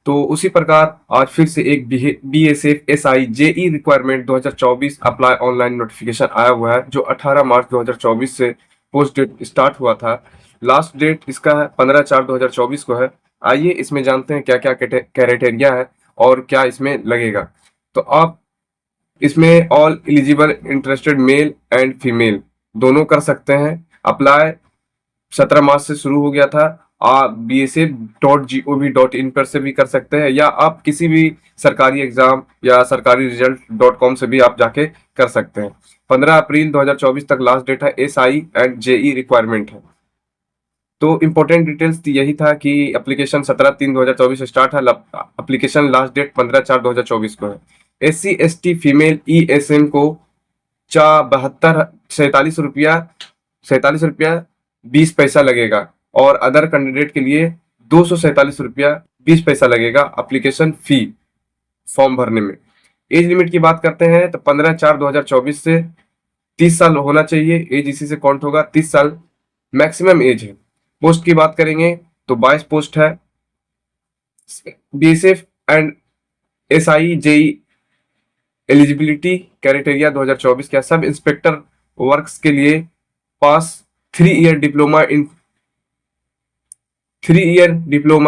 तो उसी प्रकार आज फिर से एक BSF SI JE requirement 2024 apply online notification आया हुआ है, जो 18 मार्च 2024 से पोस्ट डेट स्टार्ट हुआ था। लास्ट डेट इसका है 15/4/2024 को है। आइए इसमें जानते हैं क्या क्या क्राइटेरिया है और क्या इसमें लगेगा। तो आप इसमें all eligible interested male and female दोनों कर सकते हैं। अप्लाई 17 मार्च से शुरू हो गया था। आप bsf.gov.in पर से भी कर सकते हैं, या आप किसी भी सरकारी एग्जाम या सरकारी रिजल्ट.com से भी आप जाके कर सकते हैं। 15 अप्रैल 2024 तक लास्ट डेट है। SI एंड JE रिक्वायरमेंट है। तो इम्पोर्टेंट डिटेल्स यही था कि एप्लीकेशन 17/3/2024 से स्टार्ट है। एप्लीकेशन लास्ट डेट 15/4/2024 को है। SC ST फीमेल ESM को 47 रुपया 20 पैसा लगेगा, और अदर कैंडिडेट के लिए 247 रुपया 20 पैसा लगेगा एप्लीकेशन फी फॉर्म भरने में। एज लिमिट की बात करते हैं तो 15/4/2024 से 30 साल होना चाहिए। एज इसी से काउंट होगा, 30 साल मैक्सिमम एज है। पोस्ट की बात करेंगे तो 22 पोस्ट है। BSF and SI JE eligibility criteria 2024 का सब इंस्पेक्टर वर्क्स के लिए पास 3 year diploma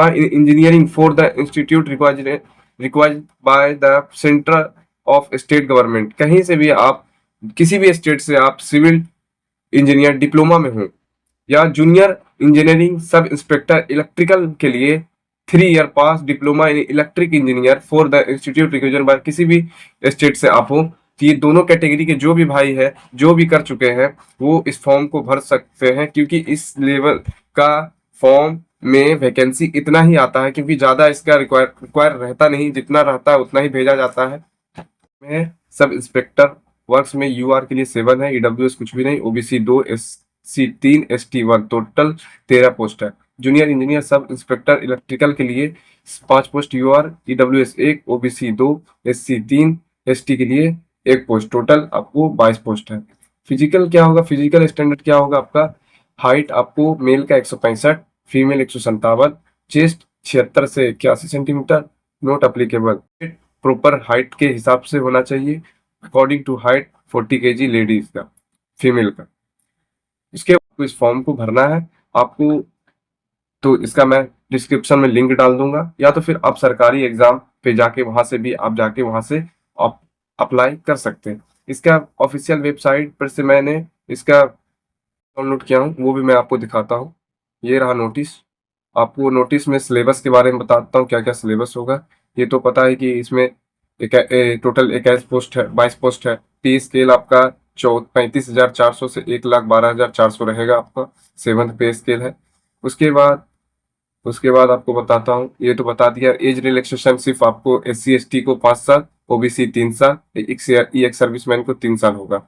in engineering for the institute required by the centre of state government. कहीं से भी आप, किसी भी स्टेट से आप सिविल इंजीनियर डिप्लोमा में हो, या junior engineering sub inspector electrical के लिए 3 year pass diploma in electric engineer for the institute requisition by, किसी भी स्टेट से आप हो। तो ये दोनों कैटेगरी के जो भी भाई है, जो भी कर चुके हैं, वो इस फॉर्म को भर सकते हैं, क्योंकि इस लेवल का फॉर्म में वैकेंसी इतना ही आता है, क्योंकि ज्यादा इसका रिक्वायर रहता नहीं, जितना रहता है उतना ही भेजा जाता है। में सब इंस्पेक्टर वर्क्स में UR के लिए 7 है, EWS कुछ भी नहीं, OBC 2, SC 3, ST 1, total 13 post है। जूनियर इंजीनियर सब इंस्पेक्टर इलेक्ट्रिकल के लिए 5 post UR, EWS 1, OBC 2, SC 3, ST के लिए 1 पोस्ट, टोटल आपको 22 पोस्ट है। फिजिकल क्या होगा, फिजिकल स्टैंडर्ड क्या होगा आपका? हाइट आपको मेल का 165, फीमेल 157, चेस्ट 76 से 81 centimetre, not applicable. Proper height के हिसाब से होना चाहिए, according to height 40 kg ladies का, फीमेल का। इसके बाद इस फॉर्म को भरना है आपको, तो इसका मैं डिस्क्रिप्शन में लिंक डाल दूंगा, या तो फिर आप सरकारी एग्जाम पे जाके वहां से आप अप्लाई कर सकते हैं। इसका ऑफिशियल वेबसाइट पर से मैंने इसका डाउनलोड किया हूँ, वो भी मैं आपको दिखाता हूँ। ये रहा नोटिस। आपको नोटिस में सिलेबस के बारे में बताता हूँ, क्या क्या सिलेबस होगा। ये तो पता है कि इसमें टोटल 21 पोस्ट है, 22 पोस्ट है। पे स्केल आपका 35,400 से 1,12,400 रहेगा आपका, 7th पे स्केल है। उसके बाद आपको बताता हूँ, ये तो बता दिया। एज रिलैक्सेशन सिर्फ आपको SC ST को 5 साल, OBC 3 साल, एक सर्विसमैन को 3 साल होगा।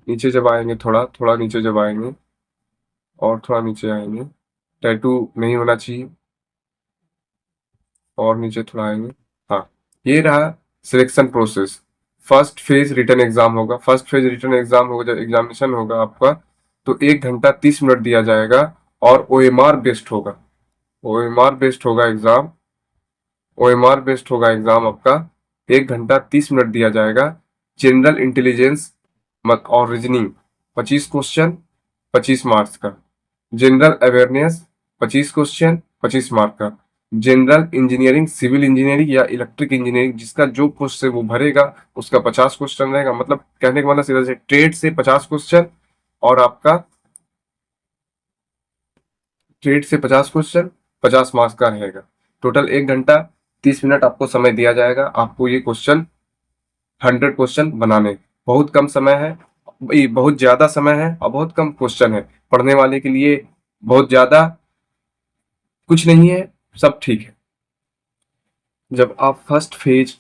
नीचे जब आएंगे, थोड़ा नीचे जब आएंगे, और थोड़ा नीचे आएंगे, टैटू नहीं होना चाहिए, और नीचे थोड़ा आएंगे। हाँ, ये रहा selection process. First phase return exam होगा। जब एग्जामिनेशन होगा आपका, तो 1 घंटा 30 मिनट दिया जाएगा, और OMR बेस्ड होगा। OMR बेस्ड होगा एग्जाम आपका। 1 घंटा 30 मिनट दिया जाएगा। जनरल इंटेलिजेंस मत और रीजनिंग 25 क्वेश्चन 25 मार्क्स का। जनरल अवेयरनेस 25 क्वेश्चन 25 मार्क का। जनरल इंजीनियरिंग, सिविल इंजीनियरिंग या इलेक्ट्रिक इंजीनियरिंग, जिसका जो पोस्ट से वो भरेगा उसका 50 क्वेश्चन रहेगा। मतलब कहने का मतलब सीधा से ट्रेड से 50 क्वेश्चन, और आपका ट्रेड से 50 क्वेश्चन 50 मार्क्स का रहेगा। टोटल 1 घंटा 30 मिनट आपको समय दिया जाएगा। आपको ये क्वेश्चन 100 क्वेश्चन बनाने, बहुत कम समय है, बहुत ज्यादा समय है और बहुत कम क्वेश्चन है। पढ़ने वाले के लिए बहुत ज्यादा कुछ नहीं है, सब ठीक है। जब आप फर्स्ट फेज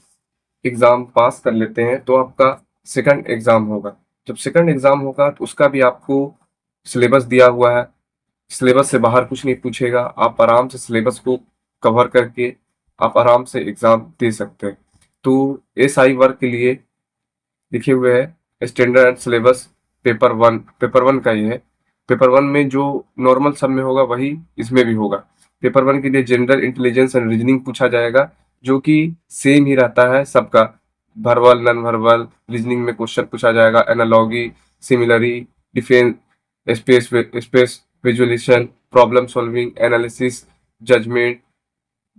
एग्जाम पास कर लेते हैं, तो आपका सेकंड एग्जाम होगा। जब सेकंड एग्जाम होगा तो उसका भी आपको सिलेबस दिया हुआ है। सिलेबस से बाहर कुछ नहीं पूछेगा। आप आराम से सिलेबस को कवर करके आप आराम से एग्जाम दे सकते हैं। तो SI वर्क के लिए लिखे हुए है स्टैंडर्ड एंड सिलेबस पेपर 1 का ही है। पेपर 1 में जो नॉर्मल सब में होगा वही इसमें भी होगा। पेपर 1 के लिए जनरल इंटेलिजेंस एंड रीजनिंग पूछा जाएगा, जो कि सेम ही रहता है सबका, वर्बल, नॉन वर्बल, रीजनिंग में क्वेश्चन पूछा जाएगा, analogy, similarity, defence, space visualization, problem solving, analysis, judgment,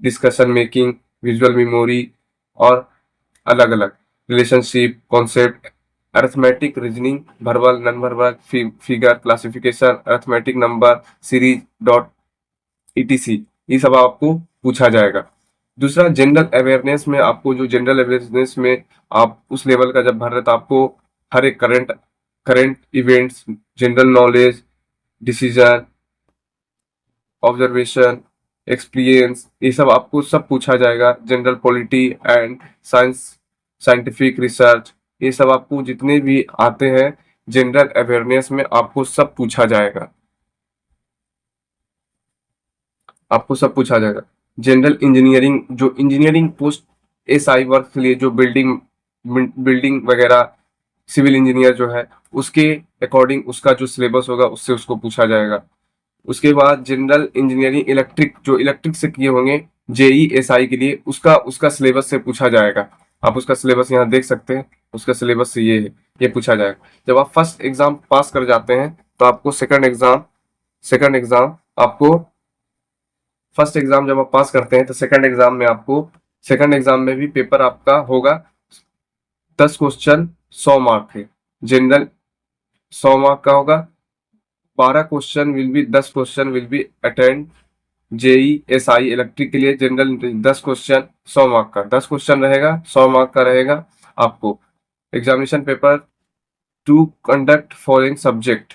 discussion making, visual memory और अलग अलग relationship, concept, arithmetic, reasoning, verbal, non verbal, figure, classification, arithmetic, number series, dot, ETC, ये सब आपको पूछा जाएगा। दूसरा, जनरल अवेयरनेस में आपको, जो जनरल अवेयरनेस में आप उस लेवल का जब भर रहे, तो आपको हर एक current current events, general knowledge, decision, observation, experience, ये सब आपको सब पूछा जाएगा। General polity and science, scientific research, ये सब आपको जितने भी आते हैं जनरल अवेयरनेस में आपको सब पूछा जाएगा, आपको सब पूछा जाएगा। जनरल इंजीनियरिंग, जो इंजीनियरिंग पोस्ट एसआई वर्क के लिए, जो बिल्डिंग बिल्डिंग वगैरह, सिविल इंजीनियर जो है, उसके अकॉर्डिंग उसका जो सिलेबस होगा उससे उसको पूछा जाएगा। उसके बाद जनरल इंजीनियरिंग इलेक्ट्रिक, जो इलेक्ट्रिक से किए होंगे जेई एसआई के लिए, उसका उसका सिलेबस से पूछा जाएगा। आप उसका सिलेबस यहाँ देख सकते हैं, उसका सिलेबस से ये है, ये पूछा जाएगा। जब आप फर्स्ट एग्जाम पास कर जाते हैं तो आपको सेकंड एग्जाम आपको, फर्स्ट एग्जाम जब आप पास करते हैं तो सेकंड एग्जाम में भी पेपर आपका होगा 10 क्वेश्चन 100 मार्क है। जनरल 100 मार्क का होगा, 10 question will be attend JE SI electric के लिए। जनरल 10 क्वेश्चन 100 मार्क का, 10 क्वेश्चन रहेगा, 100 मार्क का रहेगा। आपको examination paper two conduct following subject,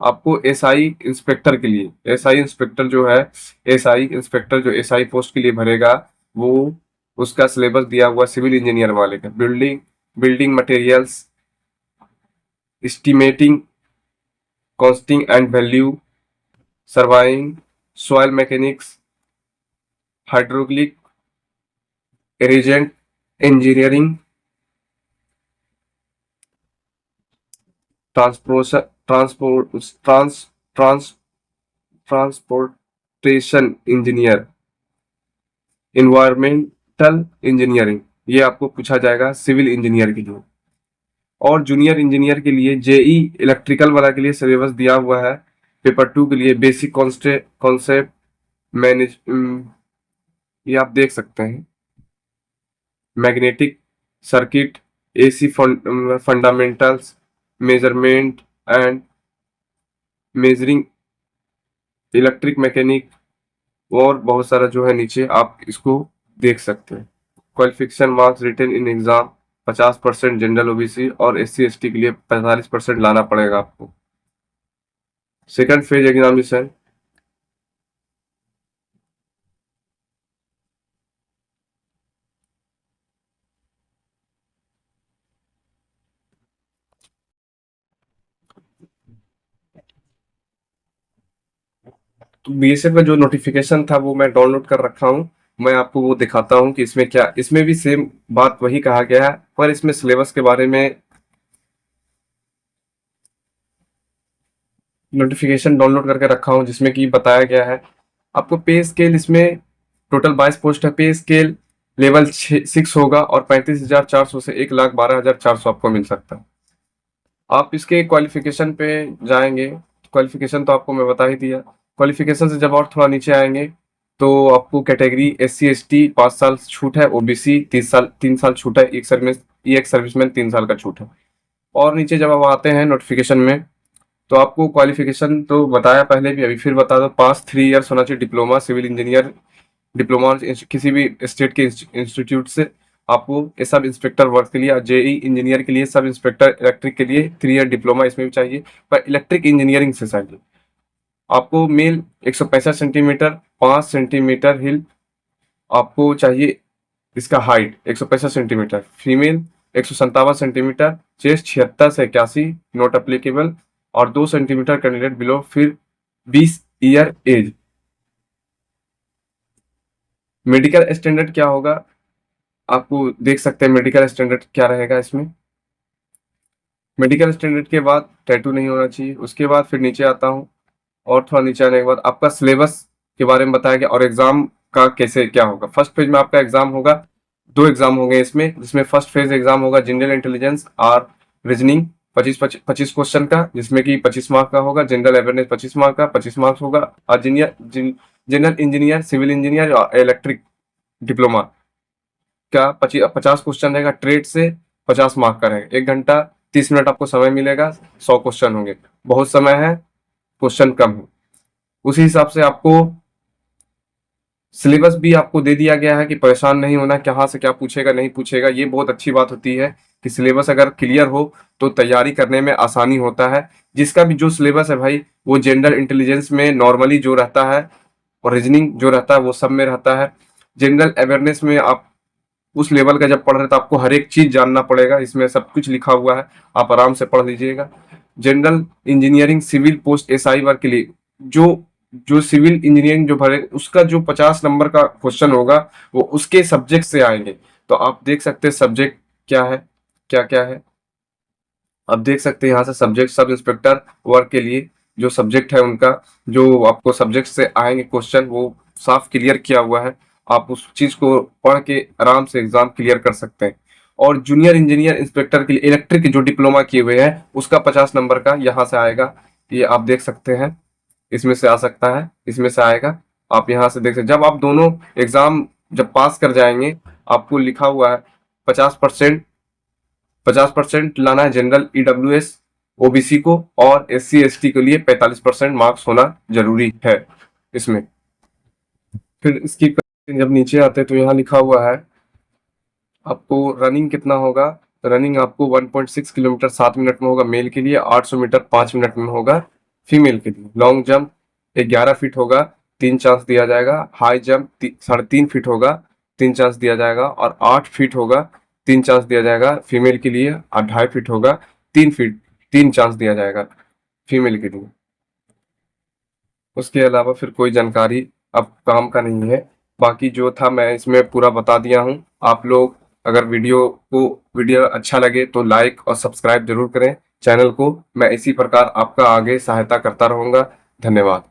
आपको एसआई इंस्पेक्टर के लिए, एसआई इंस्पेक्टर जो है, एसआई इंस्पेक्टर जो एसआई पोस्ट के लिए भरेगा, वो उसका सिलेबस दिया हुआ सिविल इंजीनियर वाले का, building materials, estimating, costing and value, surveying, soil mechanics, hydraulic, agent engineering, transport transport trans trans transportation engineer, environmental engineering, ये आपको पूछा जाएगा सिविल इंजीनियर के लिए। और जूनियर इंजीनियर के लिए जेई इलेक्ट्रिकल वाला के लिए सिलेबस दिया हुआ है पेपर 2 के लिए, बेसिक कॉन्सेप्ट मैनेज, ये आप देख सकते हैं, magnetic circuit, AC fundamentals, measurement and measuring, electric mechanic, और बहुत सारा जो है नीचे आप इसको देख सकते हैं। Qualification marks written in exam 50% general OBC और एससी एसटी के लिए 45% लाना पड़ेगा आपको। सेकंड फेज एग्जामिनेशन, तो बीएसएफ का जो नोटिफिकेशन था वो मैं डाउनलोड कर रखा हूँ, मैं आपको वो दिखाता हूँ कि इसमें क्या, इसमें भी सेम बात वही कहा गया है, पर इसमें सिलेबस के बारे में नोटिफिकेशन डाउनलोड करके रखा हूँ, जिसमें कि बताया गया है आपको पे स्केल। इसमें टोटल 22 पोस्ट है, पे स्केल लेवल 6 होगा और 35,400 से 1,12,400 आपको मिल सकता है। आप इसके क्वालिफिकेशन पे जाएंगे, क्वालिफिकेशन तो आपको मैं बता ही दिया। क्वालिफिकेशन से जब और थोड़ा नीचे आएंगे तो आपको कैटेगरी एससी एसटी 5 साल छूट है, ओबीसी 3 साल छूट है, एक सर्विसमैन 3 साल का छूट है। और नीचे जब आप आते हैं नोटिफिकेशन में, तो आपको क्वालिफिकेशन तो बताया पहले भी, अभी फिर बता दो, पास 3 इयर्स होना चाहिए डिप्लोमा सिविल इंजीनियर, डिप्लोमा किसी भी स्टेट के इंस्टीट्यूट से। आपको ये सब इंस्पेक्टर वर्क के लिए, जेई इंजीनियर के लिए, सब इंस्पेक्टर इलेक्ट्रिक के लिए 3 ईयर डिप्लोमा इसमें भी चाहिए, पर इलेक्ट्रिक इंजीनियरिंग से चाहिए। आपको मेल 165 सेंटीमीटर 5 सेंटीमीटर हिल आपको चाहिए, इसका height 165 centimetre, female 157 centimetre, chest 76 से 81 नॉट अप्लीकेबल, और 2 सेंटीमीटर कैंडिडेट बिलो, फिर 20 ईयर एज। मेडिकल स्टैंडर्ड क्या होगा, आपको देख सकते हैं मेडिकल स्टैंडर्ड क्या रहेगा इसमें। मेडिकल स्टैंडर्ड के बाद टैटू नहीं होना चाहिए। उसके बाद फिर नीचे आता हूँ, और थोड़ा नीचे आने के बाद आपका सिलेबस के बारे में बताया गया और एग्जाम का कैसे क्या होगा। फर्स्ट फेज में आपका एग्जाम होगा, 2 एग्जाम होंगे इसमें, जिसमें फर्स्ट फेज एग्जाम होगा जनरल इंटेलिजेंस और रीजनिंग 25 क्वेश्चन का, जिसमें कि 25 मार्क का होगा। जनरल अवेयरनेस 25 मार्क का 25 मार्क्स होगा। और जनरल इंजीनियर, सिविल इंजीनियर और इलेक्ट्रिक डिप्लोमा का 50 क्वेश्चन रहेगा। ट्रेड से 50 मार्क का रहेगा। 1 घंटा 30 मिनट आपको समय मिलेगा। 100 क्वेश्चन होंगे। बहुत समय है, क्वेश्चन कम है। उसी हिसाब से आपको सिलेबस भी आपको दे दिया गया है कि परेशान नहीं होना, कहाँ से क्या पूछेगा नहीं पूछेगा। ये बहुत अच्छी बात होती है कि सिलेबस अगर क्लियर हो तो तैयारी करने में आसानी होता है। जिसका भी जो सिलेबस है भाई, वो जनरल इंटेलिजेंस में नॉर्मली जो रहता है और रीजनिंग जो रहता है वो सब में रहता है। जनरल अवेयरनेस में आप उस लेवल का जब पढ़ रहे तो आपको हर एक चीज जानना पड़ेगा, इसमें सब कुछ लिखा हुआ है, आप आराम से पढ़ लीजिएगा। General engineering civil post SI work के लिए जो जो सिविल इंजीनियरिंग जो भरे उसका जो 50 नंबर का क्वेश्चन होगा वो उसके सब्जेक्ट से आएंगे। तो आप देख सकते हैं सब्जेक्ट क्या है, क्या क्या है। आप देख सकते हैं यहाँ से सब्जेक्ट, सब इंस्पेक्टर वर्क के लिए जो सब्जेक्ट है उनका, जो आपको सब्जेक्ट से आएंगे क्वेश्चन, वो साफ क्लियर किया हुआ है। आप उस चीज को पढ़ के आराम से एग्जाम क्लियर कर सकते हैं। और जूनियर इंजीनियर इंस्पेक्टर के लिए इलेक्ट्रिक जो डिप्लोमा किए हुए हैं उसका 50 नंबर का यहाँ से आएगा। ये आप देख सकते हैं, इसमें से आ सकता है, इसमें से आएगा। आप यहाँ से देख सकते, जब आप दोनों एग्जाम जब पास कर जाएंगे आपको लिखा हुआ है 50% लाना है जनरल ईडब्ल्यूएस ओबीसी को, और एससी एसटी के लिए 45% मार्क्स होना जरूरी है इसमें। फिर इसकी जब नीचे आते हैं तो यहाँ लिखा हुआ है आपको रनिंग कितना होगा। रनिंग आपको 1.6 किलोमीटर 7 मिनट में होगा मेल के लिए, 800 मीटर 5 मिनट में होगा फीमेल के लिए। लॉन्ग जंप 11 फीट होगा, 3 चांस दिया जाएगा। हाई जंप 3.5 फीट होगा, 3 चांस दिया जाएगा। और 8 फीट होगा, 3 चांस दिया जाएगा फीमेल के लिए। और 2.5 फीट होगा, 3 चांस दिया जाएगा फीमेल के लिए। उसके अलावा फिर कोई जानकारी अब काम का नहीं है। बाकी जो था मैं इसमें पूरा बता दिया हूँ। आप लोग अगर वीडियो अच्छा लगे तो लाइक और सब्सक्राइब जरूर करें चैनल को। मैं इसी प्रकार आपका आगे सहायता करता रहूंगा। धन्यवाद।